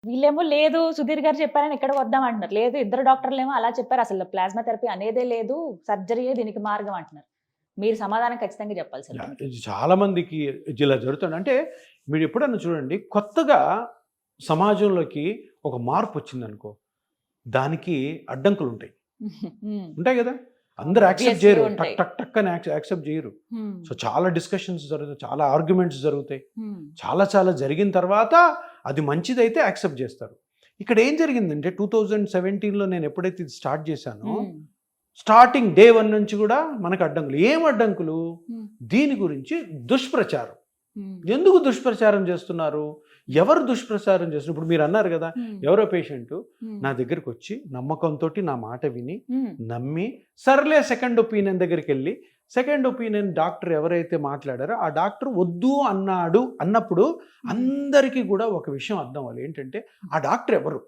వీళ్ళేమో లేదు సుధీర్ గారు చెప్పారని ఇక్కడికి వద్దాం అంటున్నారు. లేదు ఇద్దరు డాక్టర్లేమో అలా చెప్పారు. అసలు ప్లాస్మా థెరపీ అనేదే లేదు. సర్జరీయే దీనికి మార్గం అంటున్నారు. మీరు సమాధానం ఖచ్చితంగా చెప్పాల్సింది దీనికి. ఇది చాలా మందికి ఇలా జరుగుతుంది. అంటే మీరు ఎప్పుడన్నా చూడండి, కొత్తగా సమాజంలోకి ఒక మార్పు వచ్చిందనుకో, దానికి అడ్డంకులు ఉంటాయి. హ్మ్. ఉంటాయి కదా! అందరూ యాక్సెప్ట్ Obviously చేయరు. ఉంటాయి. టక్ టక్ టక్ అని యాక్సెప్ట్ చేయరు. హ్మ్. సో చాలా డిస్కషన్స్ జరుగుతాయి, చాలా ఆర్గ్యుమెంట్స్ జరుగుతాయి. హ్మ్. చాలా జరిగిన తర్వాత అది మంచిదైతే యాక్సెప్ట్ చేస్తారు. ఇక్కడ ఏం జరిగిందంటే 2017లో నేను ఎప్పుడైతే ఇది స్టార్ట్ చేశానో, హ్మ్. స్టార్టింగ్ డే 1 నుంచి కూడా మనకు అడ్డంకులు. ఏం అడ్డంకులు? హ్మ్. దీని గురించి దుష్ప్రచారం. హ్మ్. ఎందుకు దుష్ప్రచారం చేస్తున్నారు? ఎవరు దుష్ప్రచారం చేస్తున్నారు? ఇప్పుడు మీరు అన్నారు కదా, హ్మ్. ఎవరో పేషెంట్ హ్మ్. నా దగ్గరికి వచ్చి నమ్మకంతోటి నా మాట విని హ్మ్. నమ్మి, సర్లే సెకండ్ ఒపీనియన్ దగ్గరికి వెళ్ళి, సెకండ్ ఒపీనియన్ డాక్టర్ ఎవరైతే మాట్లాడారో ఆ డాక్టర్ వద్దు అన్నప్పుడు అందరికీ కూడా ఒక విషయం అర్థం అవ్వాలి. ఏంటంటే ఆ డాక్టర్ ఎవరు?